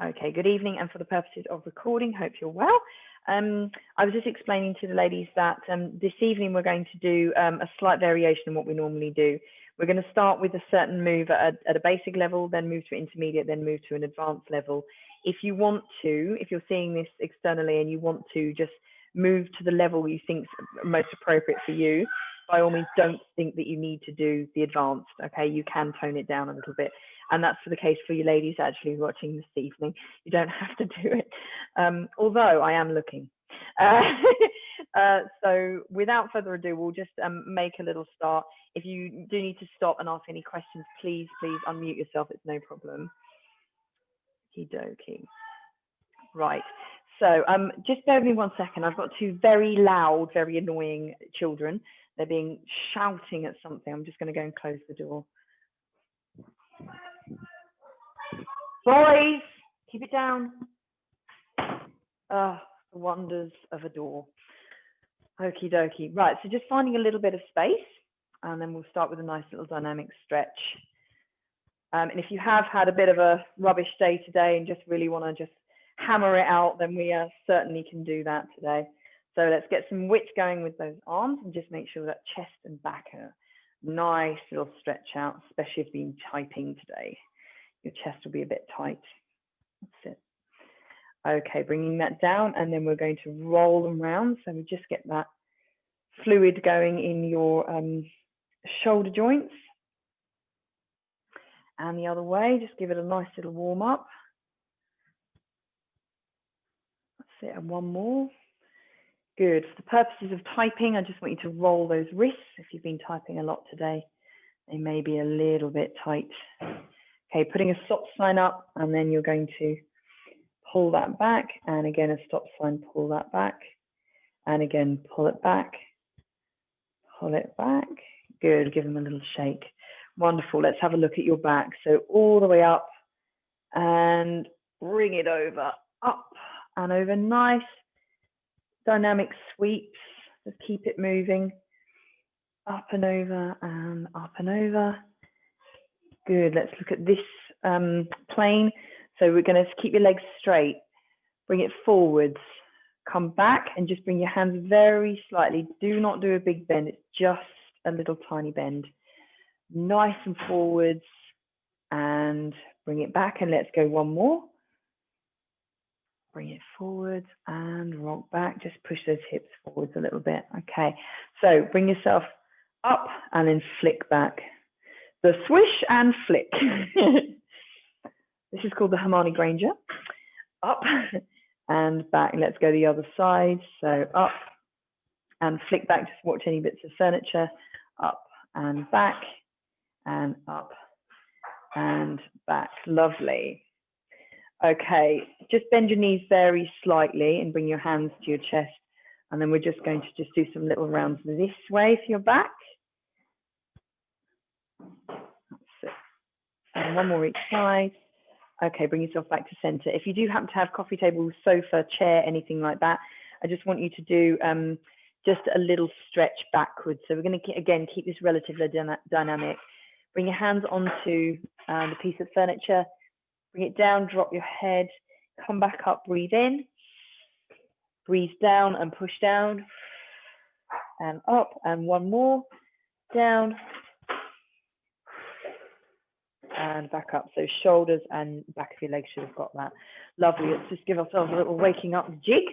Okay, good evening, and for the purposes of recording, hope you're well. I was just explaining to the ladies that this evening we're going to do a slight variation in what we normally do. We're going to start with a certain move at a basic level, then move to intermediate, then move to an advanced level. If you want to, if you're seeing this externally and you want to just move to the level you think is most appropriate for you, by all means, don't think that you need to do the advanced, okay? You can tone it down a little bit. And that's for the case for you ladies actually watching this evening. You don't have to do it, although I am looking. So without further ado, we'll just make a little start. If you do need to stop and ask any questions, please unmute yourself. It's no problem. Okie dokie. Right. So just bear with me 1 second. I've got two very loud, very annoying children. They're being shouting at something. I'm just going to go and close the door. Boys, keep it down. The wonders of a door. Okie dokie. Right, so just finding a little bit of space, and then we'll start with a nice little dynamic stretch. And if you have had a bit of a rubbish day today and just really want to just hammer it out, then we certainly can do that today. So let's get some width going with those arms and just make sure that chest and back are nice little stretch out, especially if you've been typing today. Your chest will be a bit tight. That's it. Okay, bringing that down, and then we're going to roll them round. So we just get that fluid going in your shoulder joints. And the other way, just give it a nice little warm up. That's it, and one more. Good. For the purposes of typing, I just want you to roll those wrists. If you've been typing a lot today, they may be a little bit tight. Okay, putting a stop sign up, and then you're going to pull that back, and again a stop sign, pull that back, and again pull it back, pull it back. Good, give them a little shake. Wonderful. Let's have a look at your back. So all the way up and bring it over, up and over. Nice dynamic sweeps. Just keep it moving. Up and over and up and over. Good. Let's look at this plane. So we're going to keep your legs straight. Bring it forwards. Come back and just bring your hands very slightly. Do not do a big bend. It's just a little tiny bend. Nice and forwards, and bring it back, and let's go one more. Bring it forwards and rock back. Just push those hips forwards a little bit. Okay, so bring yourself up and then flick back. The swish and flick. This is called the Hermione Granger. Up and back. Let's go the other side. So up and flick back. Just watch any bits of furniture. Up and back. And up and back. Lovely. Okay, just bend your knees very slightly and bring your hands to your chest. And then we're just going to just do some little rounds this way for your back. That's it. And one more each side. Okay, bring yourself back to center. If you do happen to have coffee table, sofa, chair, anything like that, I just want you to do just a little stretch backwards. So we're going to, again, keep this relatively dynamic. Bring your hands onto the piece of furniture, bring it down, drop your head, come back up, breathe in, breathe down and push down, and up, and one more, down, and back up. So shoulders and back of your legs should have got that. Lovely. Let's just give ourselves a little waking up jig.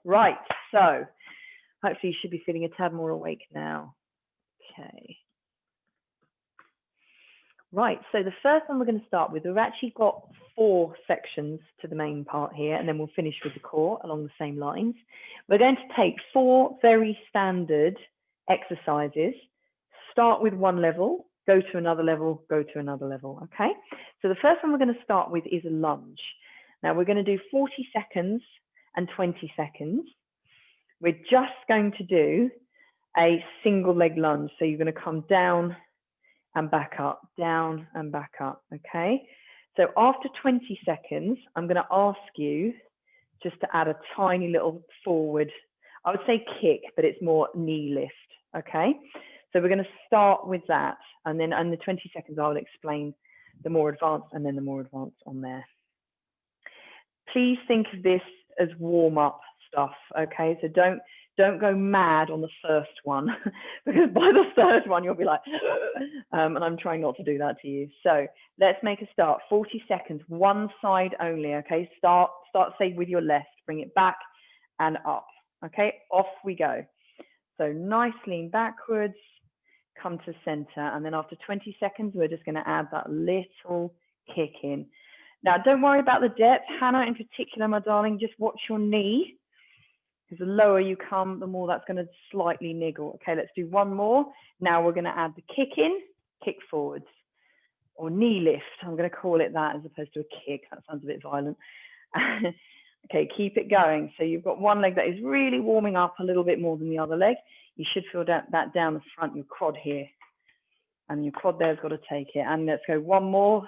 Right, so hopefully you should be feeling a tad more awake now. Okay. Right, so the first one we're going to start with, we've actually got 4 sections to the main part here, and then we'll finish with the core along the same lines. We're going to take 4 very standard exercises, start with one level, go to another level, go to another level, okay? So the first one we're going to start with is a lunge. Now we're going to do 40 seconds and 20 seconds. We're just going to do a single leg lunge. So you're going to come down and back up, down and back up, okay? So after 20 seconds, I'm going to ask you just to add a tiny little forward, I would say kick, but it's more knee lift, okay? So we're going to start with that, and then in the 20 seconds, I'll explain the more advanced and then the more advanced on there. please think of this as warm-up stuff, okay? So don't go mad on the first one because by the third one you'll be like, and I'm trying not to do that to you. So let's make a start. 40 seconds, one side only, okay? Start say with your left, bring it back and up, okay? Off we go. So nice lean backwards, come to center, and then after 20 seconds, we're just gonna add that little kick in. Now, don't worry about the depth. Hannah in particular, my darling, just watch your knee, because the lower you come, the more that's going to slightly niggle. Okay, let's do one more. Now we're going to add the kick in, kick forwards, or knee lift. I'm going to call it that as opposed to a kick. That sounds a bit violent. Okay, keep it going. So you've got one leg that is really warming up a little bit more than the other leg. You should feel that down the front, your quad here. And your quad there has got to take it. And let's go one more.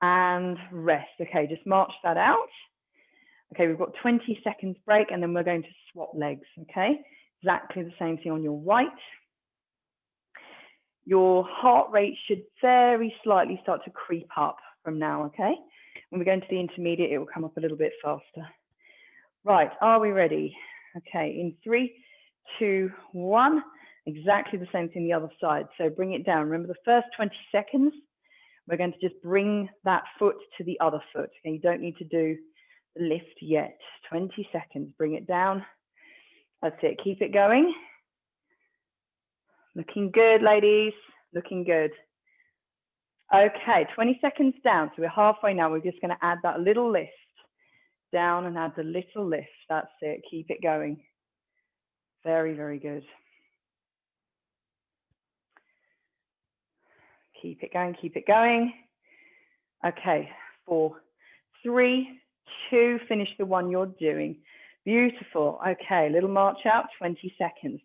And rest. Okay, just march that out. Okay, we've got 20 seconds break, and then we're going to swap legs, okay? Exactly the same thing on your right. Your heart rate should very slightly start to creep up from now, okay? When we go into the intermediate, it will come up a little bit faster. Right, are we ready? Okay, in 3, 2, 1, exactly the same thing the other side. So bring it down. Remember the first 20 seconds, we're going to just bring that foot to the other foot. Okay, you don't need to do the lift yet. 20 seconds, bring it down. That's it, keep it going. Looking good, ladies, looking good. Okay, 20 seconds down, so we're halfway now. We're just gonna add that little lift. Down and add the little lift, that's it, keep it going. Very, very good. Keep it going, keep it going. Okay, 4, 3, 2, finish the one you're doing. Beautiful. Okay, little march out, 20 seconds.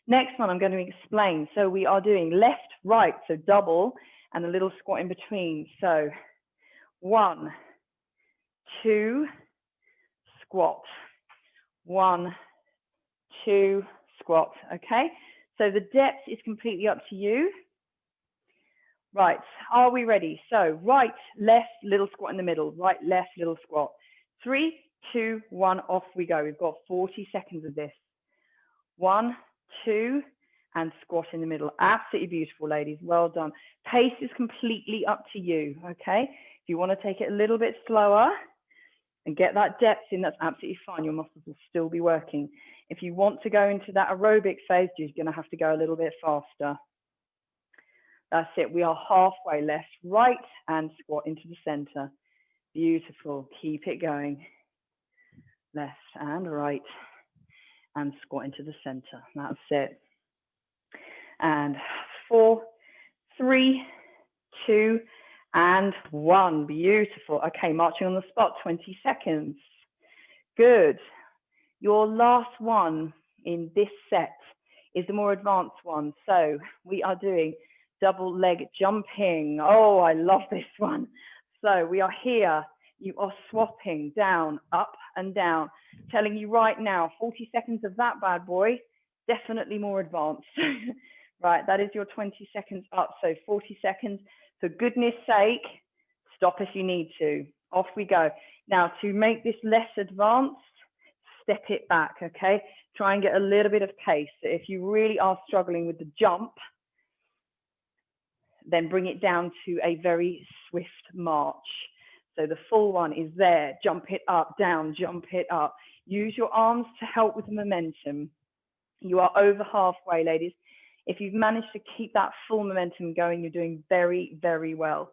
Next one I'm going to explain. So we are doing left, right, so double and a little squat in between. So 1, 2, squat. 1, 2, squat. Okay, so the depth is completely up to you. Right, are we ready? So right, left, little squat in the middle, right, left, little squat. 3, 2, 1, off we go. We've got 40 seconds of this. 1, 2, and squat in the middle. Absolutely beautiful, ladies. Well done. Pace is completely up to you, okay? If you want to take it a little bit slower and get that depth in, that's absolutely fine. Your muscles will still be working. If you want to go into that aerobic phase, you're going to have to go a little bit faster. That's it. We are halfway, left, right, and squat into the center. Beautiful. Keep it going. Left and right, and squat into the center. That's it. And 4, 3, 2, and 1. Beautiful. Okay, marching on the spot, 20 seconds. Good. Your last one in this set is the more advanced one. So we are doing double leg jumping. Oh, I love this one. So we are here. You are swapping down, up and down. Telling you right now, 40 seconds of that bad boy, definitely more advanced. Right, that is your 20 seconds up. So 40 seconds. For goodness sake, stop if you need to. Off we go. Now, to make this less advanced, step it back, okay? Try and get a little bit of pace. So if you really are struggling with the jump, then bring it down to a very swift march. So the full one is there. Jump it up, down, jump it up. Use your arms to help with the momentum. You are over halfway, ladies. If you've managed to keep that full momentum going, you're doing very, very well.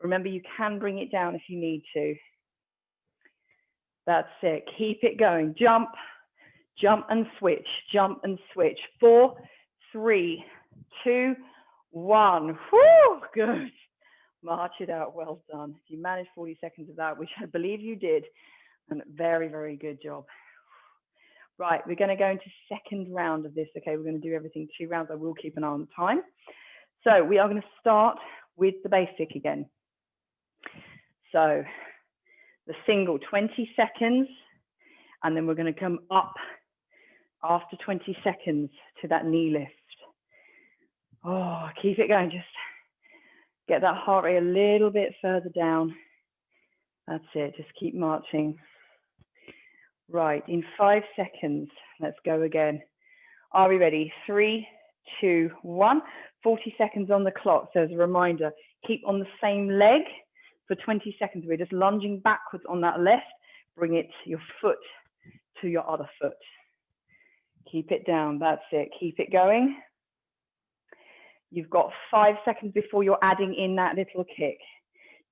Remember, you can bring it down if you need to. That's it. Keep it going. Jump, jump and switch, jump and switch. 4, 3, 2, 1. Whoo, good. March it out. Well done. If you managed 40 seconds of that, which I believe you did, and very, very good job. Right, we're going to go into second round of this. Okay, we're going to do everything 2 rounds. I will keep an eye on the time. So we are going to start with the basic again. So the single, 20 seconds, and then we're going to come up after 20 seconds to that knee lift. Oh, keep it going. Just get that heart rate a little bit further down. That's it, just keep marching. Right, in 5 seconds, let's go again. Are we ready? 3, 2, 1. 40 seconds on the clock. So as a reminder, keep on the same leg for 20 seconds. We're just lunging backwards on that left. Bring it, your foot to your other foot. Keep it down, that's it. Keep it going. You've got 5 seconds before you're adding in that little kick.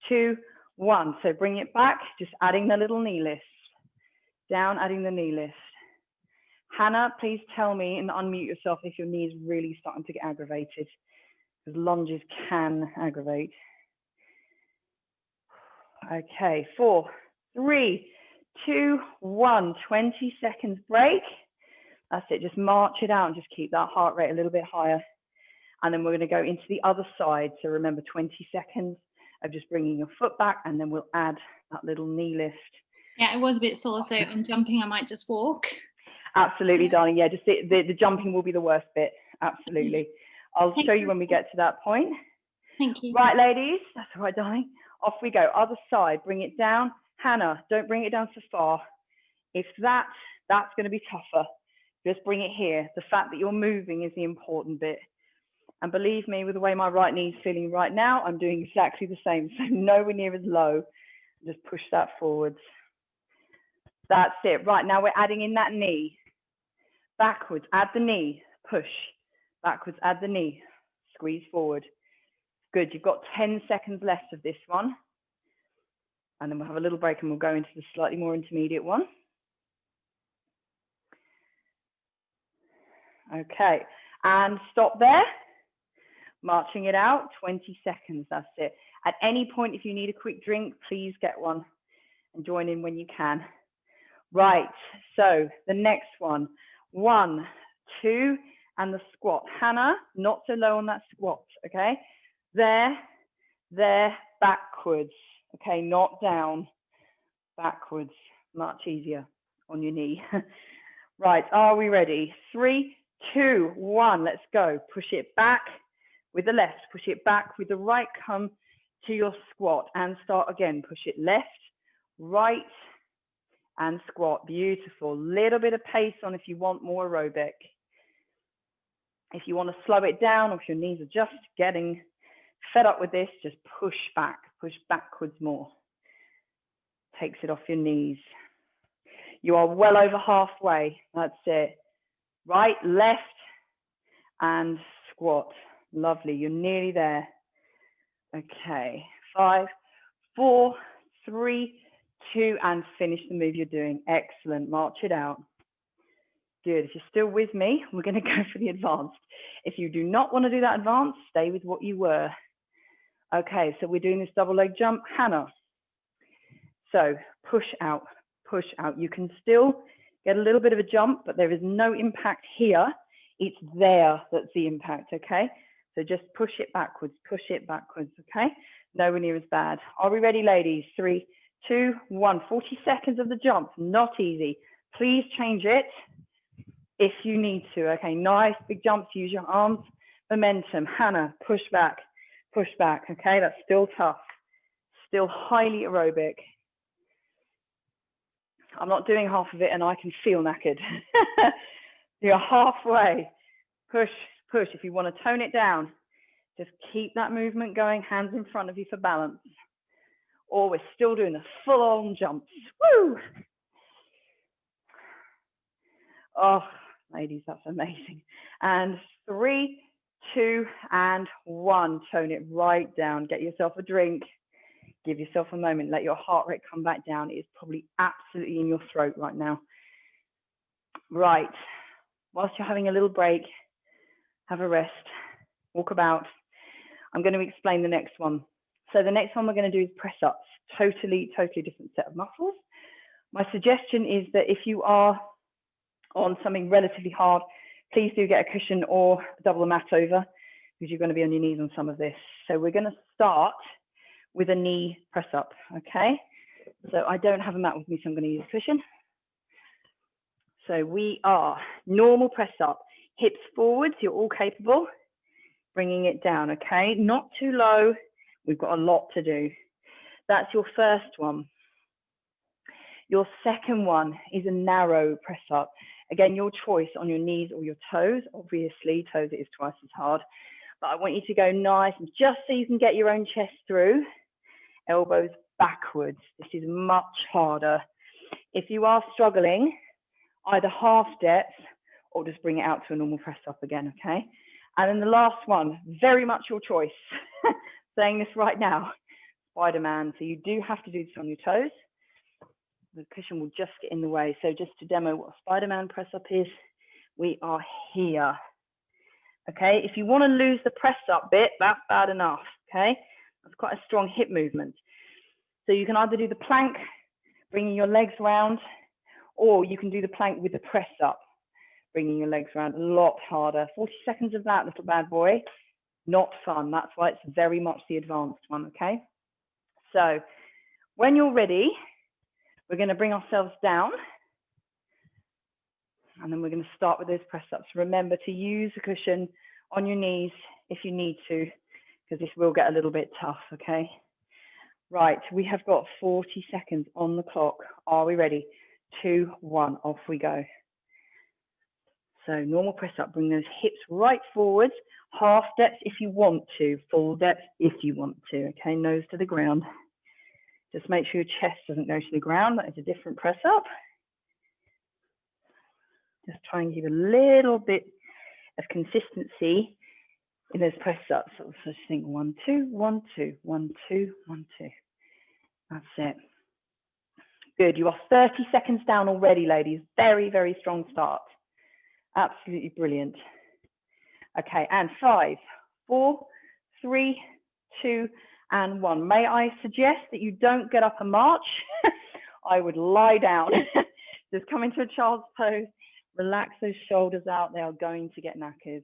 2, 1. So bring it back, just adding the little knee lift. Down, adding the knee lift. Hannah, please tell me and unmute yourself if your knee is really starting to get aggravated, because lunges can aggravate. Okay, 4, 3, 2, 1. 20 seconds break. That's it, just march it out and just keep that heart rate a little bit higher. And then we're going to go into the other side. So remember, 20 seconds of just bringing your foot back, and then we'll add that little knee lift. Yeah, it was a bit sore, so on jumping I might just walk. Absolutely, darling. Yeah, just the jumping will be the worst bit. Absolutely. I'll show you when we get to that point. Thank you. Right, ladies. That's all right, darling. Off we go. Other side. Bring it down. Hannah, don't bring it down so far. If that's going to be tougher, just bring it here. The fact that you're moving is the important bit. And believe me, with the way my right knee is feeling right now, I'm doing exactly the same. So nowhere near as low. Just push that forwards. That's it. Right, now we're adding in that knee. Backwards, add the knee, push. Backwards, add the knee, squeeze forward. Good, you've got 10 seconds left of this one. And then we'll have a little break and we'll go into the slightly more intermediate one. Okay, and stop there. Marching it out, 20 seconds, that's it. At any point, if you need a quick drink, please get one and join in when you can. Right, so the next one, 1, 2, and the squat. Hannah, not so low on that squat, okay? There, backwards, okay, not down, backwards, much easier on your knee. Right, are we ready? 3, 2, 1, let's go. Push it back with the left, push it back with the right, come to your squat and start again. Push it left, right, and squat. Beautiful. Little bit of pace on if you want more aerobic. If you want to slow it down, or if your knees are just getting fed up with this, just push back, push backwards more. Takes it off your knees. You are well over halfway. That's it. Right, left, and squat. Lovely. You're nearly there. Okay. 5, 4, 3, 2, and finish the move you're doing. Excellent. March it out. Good. If you're still with me, we're going to go for the advanced. If you do not want to do that advanced, stay with what you were. Okay, so we're doing this double leg jump. Hannah. So push out, push out. You can still get a little bit of a jump, but there is no impact here. It's there that's the impact, okay? So just push it backwards, okay? Nowhere near as bad. Are we ready, ladies? 3, 2, 1. 40 seconds of the jump, not easy. Please change it if you need to, okay? Nice big jumps, use your arms, momentum. Hannah, push back, okay? That's still tough, still highly aerobic. I'm not doing half of it and I can feel knackered. You're halfway. Push, push. If you want to tone it down, just keep that movement going, hands in front of you for balance. Or we're still doing the full-on jumps. Woo! Oh, ladies, that's amazing. And 3, 2, and 1. Tone it right down. Get yourself a drink. Give yourself a moment. Let your heart rate come back down. It is probably absolutely in your throat right now. Right. Whilst you're having a little break, have a rest, walk about. I'm going to explain the next one. So the next one we're going to do is press ups. Totally different set of muscles. My suggestion is that if you are on something relatively hard, please do get a cushion or double the mat over, because you're going to be on your knees on some of this. So we're going to start with a knee press up, okay? So I don't have a mat with me, so I'm going to use a cushion. So we are normal press up, hips forwards, you're all capable, bringing it down, okay? Not too low, we've got a lot to do. That's your first one. Your second one is a narrow press up. Again, your choice on your knees or your toes. Obviously, toes it is twice as hard. But I want you to go nice, and just so you can get your own chest through, elbows backwards. This is much harder. If you are struggling, either half depth or just bring it out to a normal press up again, okay? And then the last one, very much your choice. Saying this right now, Spider-Man. So you do have to do this on your toes. The cushion will just get in the way. So just to demo what a Spider-Man press up is, we are here. Okay, if you want to lose the press up bit, that's bad enough, okay? That's quite a strong hip movement. So you can either do the plank, bringing your legs round, or you can do the plank with the press up, bringing your legs around. A lot harder. 40 seconds of that, little bad boy. Not fun. That's why it's very much the advanced one, okay? So when you're ready, we're going to bring ourselves down. And then we're going to start with those press ups. Remember to use the cushion on your knees if you need to, because this will get a little bit tough, okay? Right, we have got 40 seconds on the clock. Are we ready? 2, 1, off we go. So normal press up, bring those hips right forward, half depth if you want to, full depth if you want to, okay? Nose to the ground. Just make sure your chest doesn't go to the ground. That is a different press up. Just try and give a little bit of consistency in those press ups. So just think 1, 2, 1, 2, 1, 2, 1, 2. That's it. Good. You are 30 seconds down already, ladies. Very, very strong start. Absolutely brilliant. Okay, and 5, 4, 3, 2, and 1. May I suggest that you don't get up and march? I would lie down. Just come into a child's pose. Relax those shoulders out. They are going to get knackered.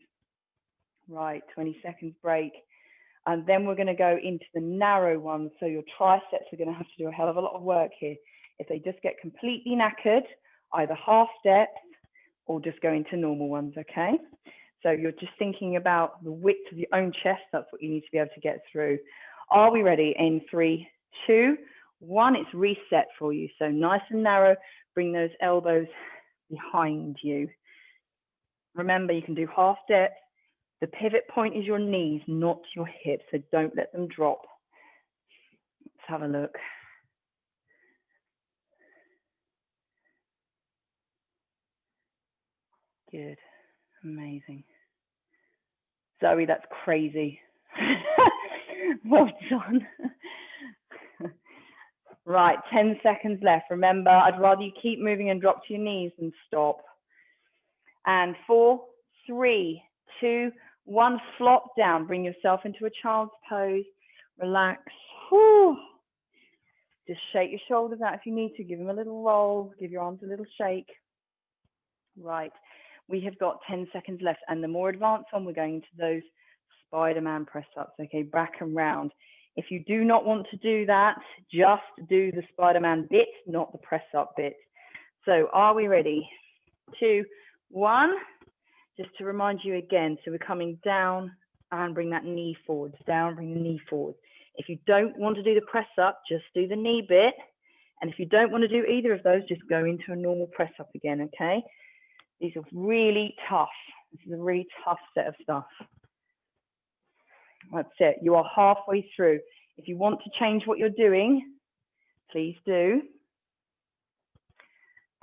Right, 20 seconds break. And then we're going to go into the narrow one. So your triceps are going to have to do a hell of a lot of work here. If they just get completely knackered, either half depth or just go into normal ones, okay? So you're just thinking about the width of your own chest. That's what you need to be able to get through. Are we ready? In 3, 2, 1, it's reset for you. So nice and narrow. Bring those elbows behind you. Remember, you can do half depth. The pivot point is your knees, not your hips, so don't let them drop. Let's have a look. Good, amazing. Zoe, that's crazy. Well done. Right, 10 seconds left. Remember, I'd rather you keep moving and drop to your knees than stop. And 4, 3, 2, 1, flop down. Bring yourself into a child's pose. Relax. Whew. Just shake your shoulders out if you need to. Give them a little roll. Give your arms a little shake. Right. We have got 10 seconds left. And the more advanced one, we're going into those Spider-Man press-ups. Okay, back and round. If you do not want to do that, just do the Spider-Man bit, not the press-up bit. So are we ready? 2, 1. Just to remind you again, so we're coming down and bring that knee forwards, down, bring the knee forward. If you don't want to do the press up, just do the knee bit. And if you don't want to do either of those, just go into a normal press up again, okay? These are really tough. This is a really tough set of stuff. That's it. You are halfway through. If you want to change what you're doing, please do.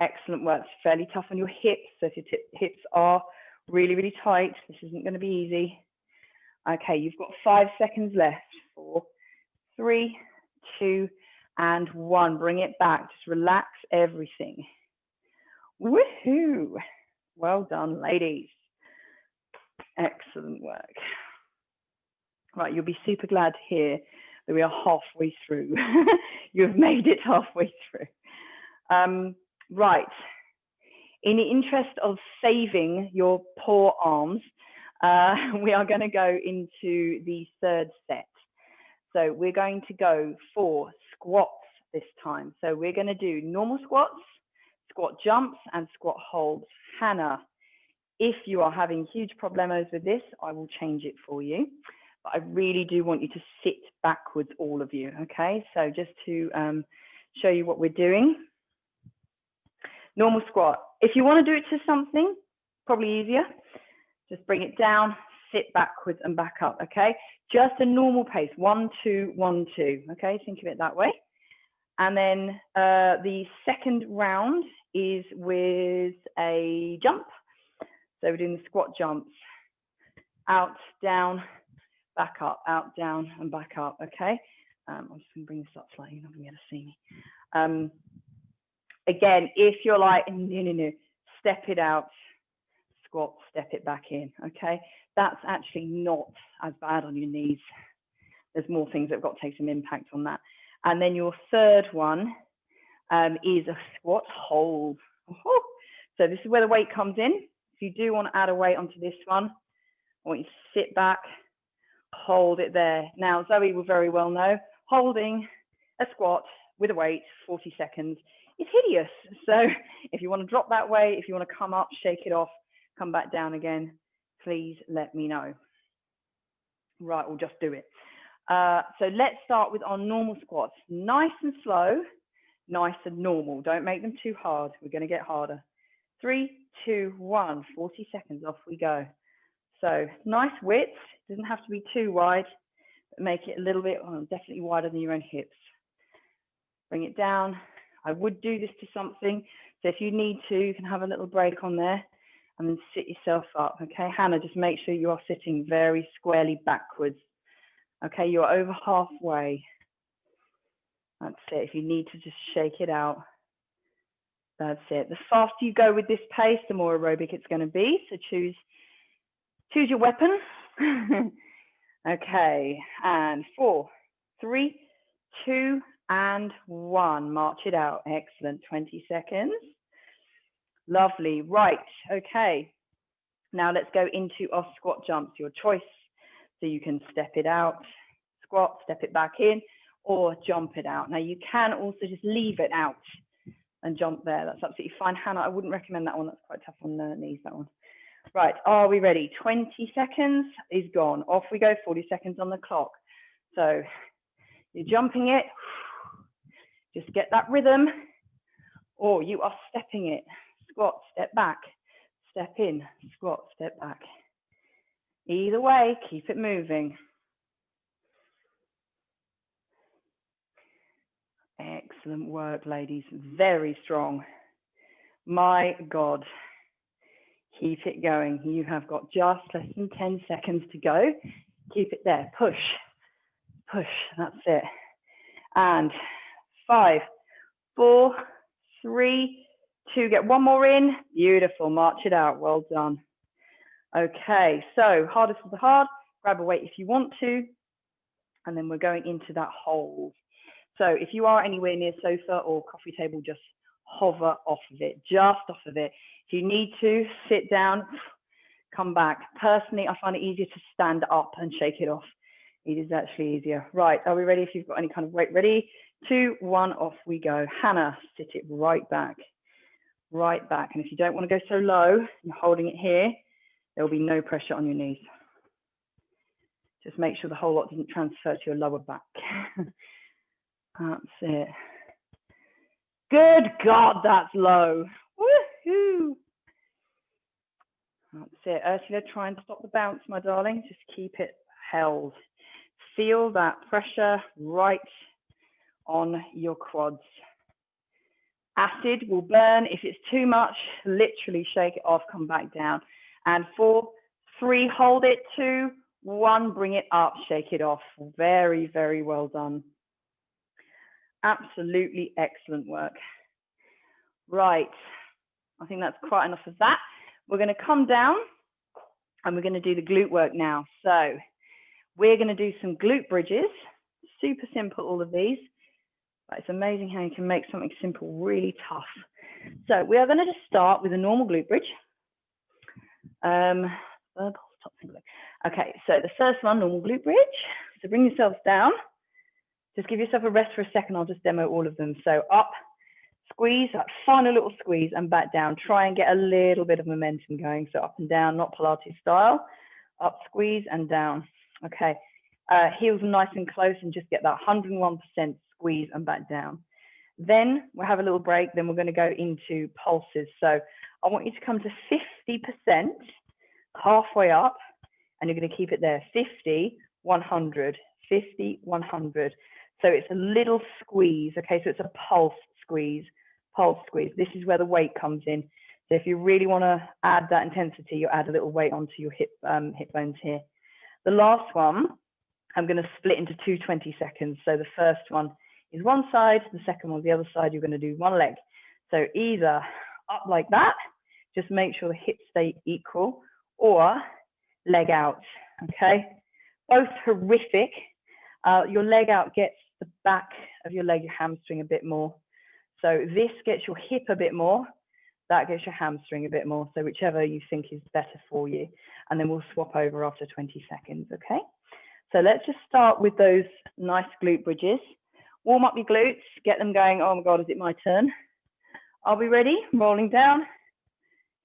Excellent work. It's fairly tough on your hips. So if your hips are really, really tight, this isn't going to be easy. Okay, you've got 5 seconds left. 4, 3, 2, and 1. Bring it back. Just relax everything. Woohoo! Well done, ladies. Excellent work. Right, you'll be super glad to hear that we are halfway through. You've made it halfway through. Right. In the interest of saving your poor arms, we are going to go into the third set. So we're going to go for squats this time. So we're going to do normal squats, squat jumps, and squat holds. Hannah, if you are having huge problemos with this, I will change it for you. But I really do want you to sit backwards, all of you, okay? So just to show you what we're doing. Normal squat. If you want to do it to something, probably easier, just bring it down, sit backwards and back up, okay? Just a normal pace, 1, 2, 1, 2, okay? Think of it that way. And then the second round is with a jump. So we're doing the squat jumps. Out, down, back up, out, down, and back up, okay? I'm just going to bring this up slightly, you're not going to be able to see me. Again, if you're like, no, step it out, squat, step it back in, okay? That's actually not as bad on your knees. There's more things that have got to take some impact on that. And then your third one is a squat hold. So this is where the weight comes in. If you do want to add a weight onto this one, I want you to sit back, hold it there. Now, Zoe will very well know, holding a squat with a weight, 40 seconds, is hideous. So if you want to drop that weight, if you want to come up, shake it off, come back down again, please let me know. Right, we'll just do it. So let's start with our normal squats. Nice and slow, nice and normal. Don't make them too hard. We're going to get harder. 3, 2, 1, 40 seconds, off we go. So nice width, doesn't have to be too wide, but make it a little bit, definitely wider than your own hips. Bring it down. I would do this to something. So if you need to, you can have a little break on there and then sit yourself up. Okay, Hannah, just make sure you are sitting very squarely backwards. Okay, you're over halfway. That's it. If you need to just shake it out, that's it. The faster you go with this pace, the more aerobic it's going to be. So choose your weapon. Okay, and 4, 3, 2, and 1. March it out. Excellent. 20 seconds. Lovely. Right. Okay. Now let's go into our squat jumps, your choice. So you can step it out, squat, step it back in, or jump it out. Now you can also just leave it out and jump there. That's absolutely fine. Hannah, I wouldn't recommend that one. That's quite tough on the knees, that one. Right, are we ready? 20 seconds is gone. Off we go, 40 seconds on the clock. So you're jumping it. Just get that rhythm. Or you are stepping it. Squat, step back, step in, squat, step back. Either way, keep it moving. Excellent work, ladies. Very strong. My God. Keep it going. You have got just less than 10 seconds to go. Keep it there. Push. Push. That's it. And 5, 4, 3, 2. Get one more in. Beautiful. March it out. Well done. Okay, so hardest of the hard, grab a weight if you want to, and then we're going into that hold. So if you are anywhere near sofa or coffee table, just hover off of it, just off of it. If you need to, sit down, come back. Personally, I find it easier to stand up and shake it off. It is actually easier. Right, are we ready? If you've got any kind of weight, ready? 2, 1, off we go. Hannah, sit it right back. Right back. And if you don't want to go so low, you're holding it here, there will be no pressure on your knees. Just make sure the whole lot doesn't transfer to your lower back. That's it. Good God, that's low. Woohoo! That's it. Ursula, try and stop the bounce, my darling. Just keep it held. Feel that pressure right on your quads. Acid will burn. If it's too much, literally shake it off, come back down. And 4, 3, hold it. 2, 1, bring it up, shake it off. Very, very well done. Absolutely excellent work. Right, I think that's quite enough of that. We're going to come down and we're going to do the glute work now. So we're going to do some glute bridges. Super simple, all of these. But it's amazing how you can make something simple really tough. So we are going to just start with a normal glute bridge. Okay, so the first one, normal glute bridge. So bring yourselves down. Just give yourself a rest for a second. I'll just demo all of them. So up, squeeze, that final little squeeze, and back down. Try and get a little bit of momentum going. So up and down, not Pilates style. Up, squeeze, and down. Okay, heels are nice and close, and just get that 101% squeeze and back down. Then we'll have a little break. Then we're going to go into pulses. So I want you to come to 50%, halfway up, and you're going to keep it there. 50, 100, 50, 100. So it's a little squeeze. Okay, so it's a pulse squeeze, pulse squeeze. This is where the weight comes in. So if you really want to add that intensity, you add a little weight onto your hip bones here. The last one, I'm going to split into 2 20 seconds. So the first one is one side, the second one the other side. You're going to do one leg. So either up like that, just make sure the hips stay equal, or leg out, okay? Both horrific. Your leg out gets the back of your leg, your hamstring a bit more. So this gets your hip a bit more, that gets your hamstring a bit more. So whichever you think is better for you. And then we'll swap over after 20 seconds, okay? So let's just start with those nice glute bridges. Warm up your glutes, get them going. Oh my God, is it my turn? Are we ready? Rolling down.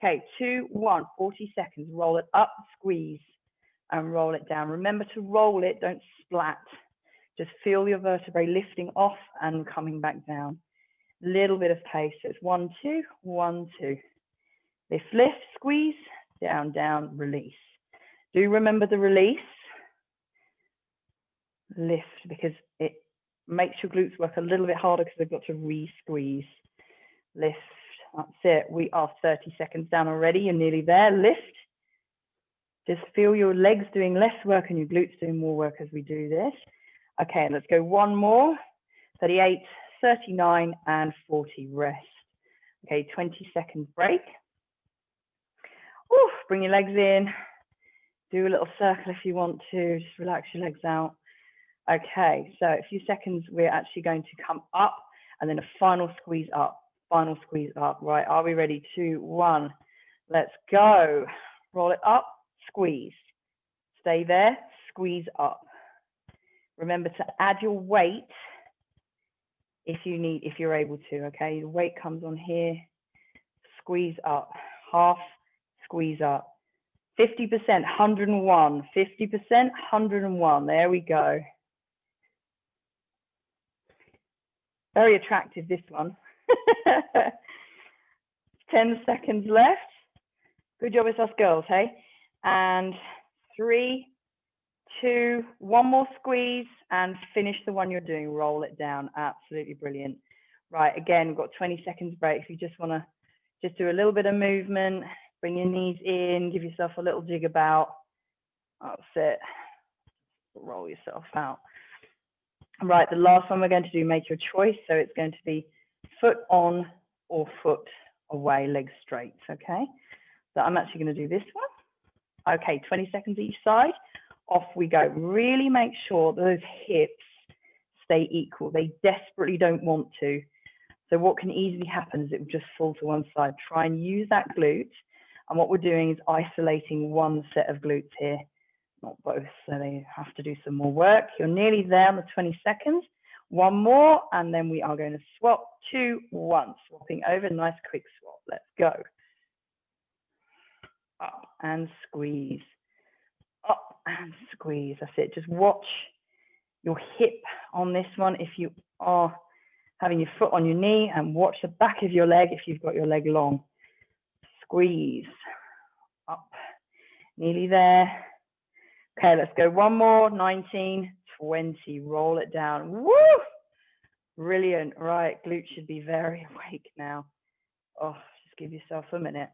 Okay, 2, 1, 40 seconds. Roll it up, squeeze, and roll it down. Remember to roll it, don't splat. Just feel your vertebrae lifting off and coming back down. Little bit of pace. So it's 1, 2, 1, 2. Lift, lift, squeeze, down, down, release. Do remember the release. Lift, because it makes your glutes work a little bit harder because they've got to re-squeeze. Lift, that's it. We are 30 seconds down already. You're nearly there. Lift. Just feel your legs doing less work and your glutes doing more work as we do this. Okay, let's go one more. 38, 39, and 40. Rest. Okay, 20 second break. Ooh, bring your legs in. Do a little circle if you want to. Just relax your legs out. Okay, so a few seconds, we're actually going to come up and then a final squeeze up. Final squeeze up. Right, are we ready? 2, 1. Let's go. Roll it up, squeeze. Stay there, squeeze up. Remember to add your weight if you're able to, okay? The weight comes on here, squeeze up, half, squeeze up. 50%, 101, 50%, 101, there we go. Very attractive, this one. 10 seconds left. Good job, it's us girls, hey? And 3, 2, 1 more squeeze and finish the one you're doing. Roll it down. Absolutely brilliant. Right, again, we've got 20 seconds break. If you just want to just do a little bit of movement, bring your knees in, give yourself a little jig about. That's it. Roll yourself out. Right, the last one we're going to do, make your choice. So it's going to be foot on or foot away, legs straight, okay? So I'm actually going to do this one. Okay, 20 seconds each side. Off we go. Really make sure those hips stay equal. They desperately don't want to. So what can easily happen is it will just fall to one side. Try and use that glute. And what we're doing is isolating one set of glutes here, not both. So they have to do some more work. You're nearly there on the 20 seconds. One more, and then we are going to swap 2, 1. Swapping over, nice quick swap. Let's go. Up and squeeze. Up and squeeze. That's it. Just watch your hip on this one if you are having your foot on your knee, and watch the back of your leg if you've got your leg long. Squeeze. Up. Nearly there. Okay, let's go one more. 19, 20. Roll it down. Woo! Brilliant. Right, glutes should be very awake now. Oh, just give yourself a minute.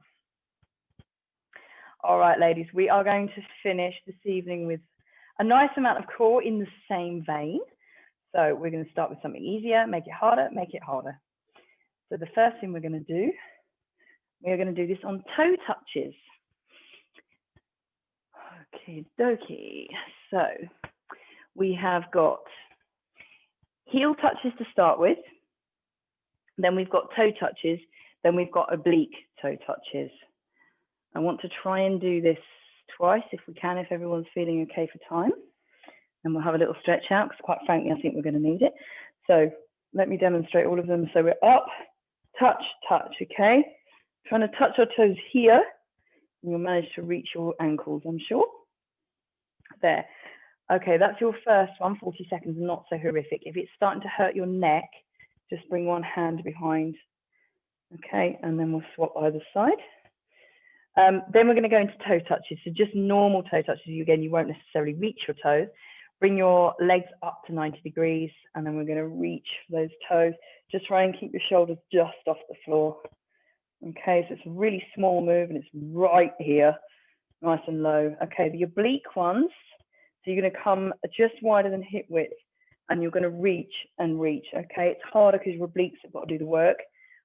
All right, ladies, we are going to finish this evening with a nice amount of core in the same vein. So we're going to start with something easier, make it harder, make it harder. So the first thing we're going to do, we're going to do this on toe touches. Okay, dokie. So we have got heel touches to start with. Then we've got toe touches. Then we've got oblique toe touches. I want to try and do this twice if we can, if everyone's feeling okay for time. And we'll have a little stretch out because quite frankly, I think we're going to need it. So let me demonstrate all of them. So we're up, touch, touch, okay? Trying to touch our toes here. And you'll manage to reach your ankles, I'm sure. There. Okay, that's your first one, 40 seconds, not so horrific. If it's starting to hurt your neck, Just bring one hand behind. Okay, and then we'll swap either side. Then we're going to go into toe touches. So just normal toe touches. Again, you won't necessarily reach your toes. Bring your legs up to 90 degrees, and then we're going to reach for those toes. Just try and keep your shoulders just off the floor. Okay, so it's a really small move, and it's right here, nice and low. Okay, the oblique ones, so you're going to come just wider than hip width, and you're going to reach and reach. Okay, it's harder because your obliques have got to do the work,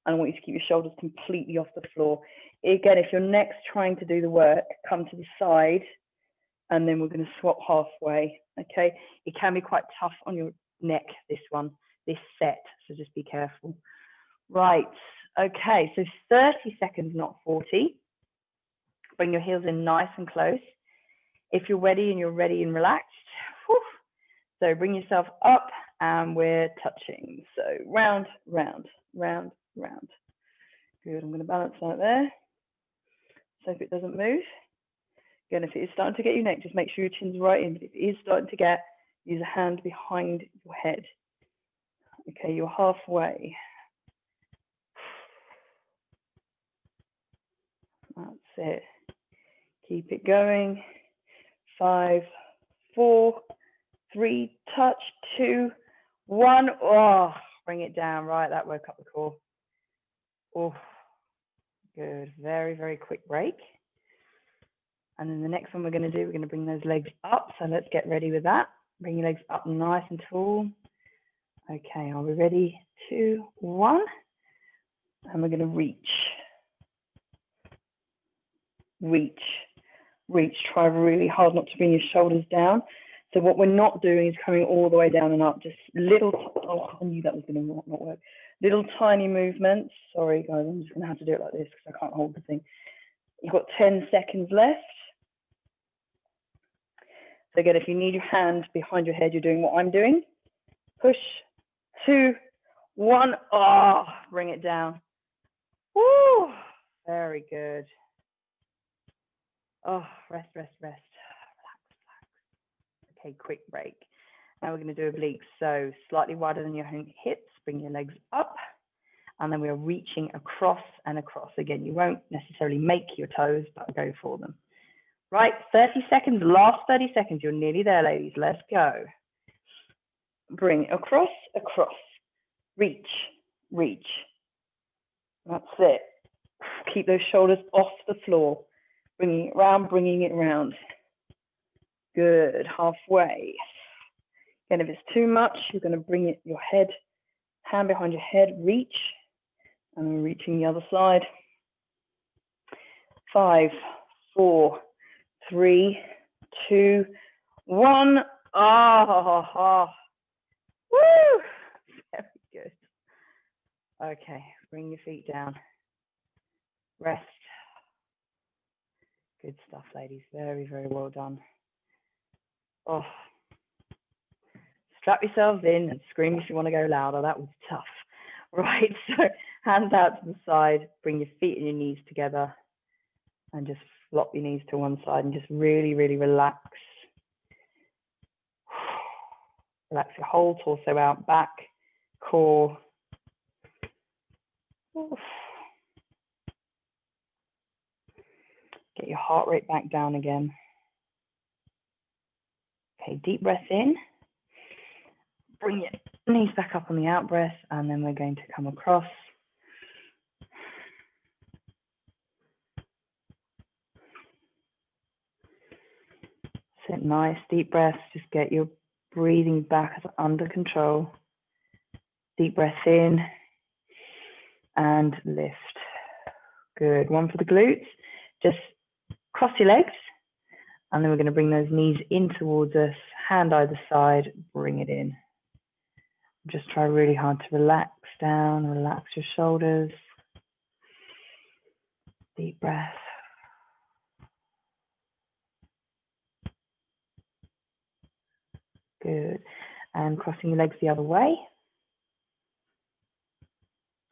and I want you to keep your shoulders completely off the floor. Again, if your neck's trying to do the work, come to the side, and then we're going to swap halfway. Okay, it can be quite tough on your neck, this one, this set, so just be careful. Right, okay, so 30 seconds, not 40. Bring your heels in nice and close. If you're ready and relaxed, whew, so bring yourself up and we're touching. So round, round, round, round. Good, I'm going to balance out there. So if it doesn't move, again, if it is starting to get your neck, just make sure your chin's right in. But if it is starting to get, use a hand behind your head. Okay, you're halfway. That's it. Keep it going. 5, 4, 3, touch, 2, 1. Oh, bring it down. Right, that woke up the core. Oh, good. Very, very quick break. And then the next one we're going to do, we're going to bring those legs up. So let's get ready with that. Bring your legs up nice and tall. Okay, are we ready? 2, 1. And we're going to reach. Reach. Reach. Try really hard not to bring your shoulders down. So what we're not doing is coming all the way down and up. Just little, oh, I knew that was going to not work. Little tiny movements. Sorry, guys, I'm just going to have to do it like this because I can't hold the thing. You've got 10 seconds left. So again, if you need your hand behind your head, you're doing what I'm doing. Push, 2, 1. Oh, bring it down. Woo, very good. Oh, rest, rest, rest. Relax, relax. Okay, quick break. Now we're going to do obliques. So slightly wider than your hips, bring your legs up. And then we're reaching across and across. Again, you won't necessarily make your toes, but go for them. Right, 30 seconds, last 30 seconds. You're nearly there, ladies. Let's go. Bring across, across. Reach, reach. That's it. Keep those shoulders off the floor. Bringing it round, bringing it round. Good, halfway. And if it's too much, you're going to bring it, your head, hand behind your head, reach. And we're reaching the other side. 5, 4, 3, 2, 1. Ah, woo! Very good. Okay, bring your feet down. Rest. Good stuff, ladies. Very, very well done. Oh, strap yourselves in and scream if you want to go louder. That was tough. Right, so hands out to the side. Bring your feet and your knees together. And just flop your knees to one side and just really, really relax. Relax your whole torso out, back, core. Oof. Get your heart rate back down again. Okay, deep breath in. Bring your knees back up on the out breath, and then we're going to come across. Sit nice, deep breaths. Just get your breathing back under control. Deep breath in and lift. Good. One for the glutes. Just cross your legs, and then we're going to bring those knees in towards us, hand either side, bring it in. Just try really hard to relax down, relax your shoulders. Deep breath. Good. And crossing your legs the other way.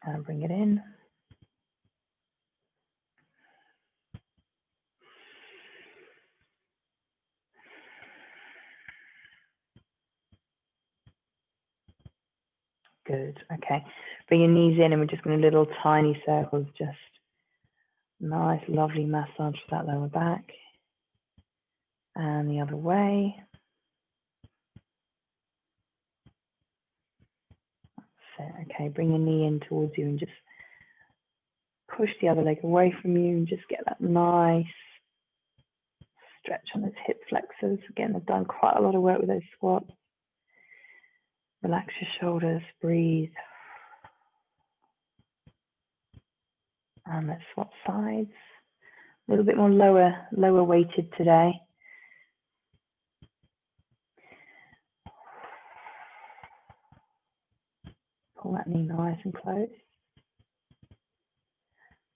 And bring it in. Good. Okay. Bring your knees in and we're just going to little tiny circles, just nice, lovely massage for that lower back. And the other way. That's it. Okay, bring your knee in towards you and just push the other leg away from you and just get that nice stretch on those hip flexors. Again, I've done quite a lot of work with those squats. Relax your shoulders, breathe. And let's swap sides. A little bit more lower weighted today. Pull that knee nice and close.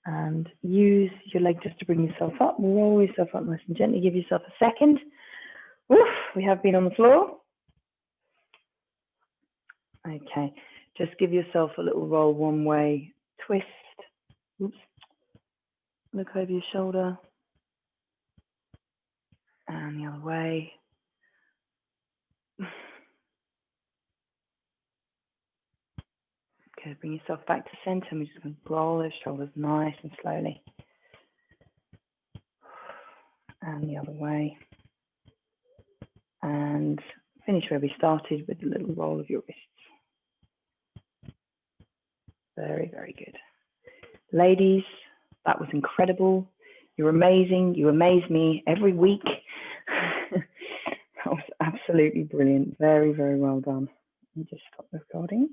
And use your leg just to bring yourself up. Roll yourself up nice and gently. Give yourself a second. Oof, we have been on the floor. Okay, just give yourself a little roll one way, twist. Oops. Look over your shoulder. And the other way. Okay, bring yourself back to center. We're just going to roll those shoulders nice and slowly. And the other way. And finish where we started with a little roll of your wrists. Very, very good. Ladies, that was incredible. You're amazing. You amaze me every week. That was absolutely brilliant. Very, very well done. Let me just stop recording.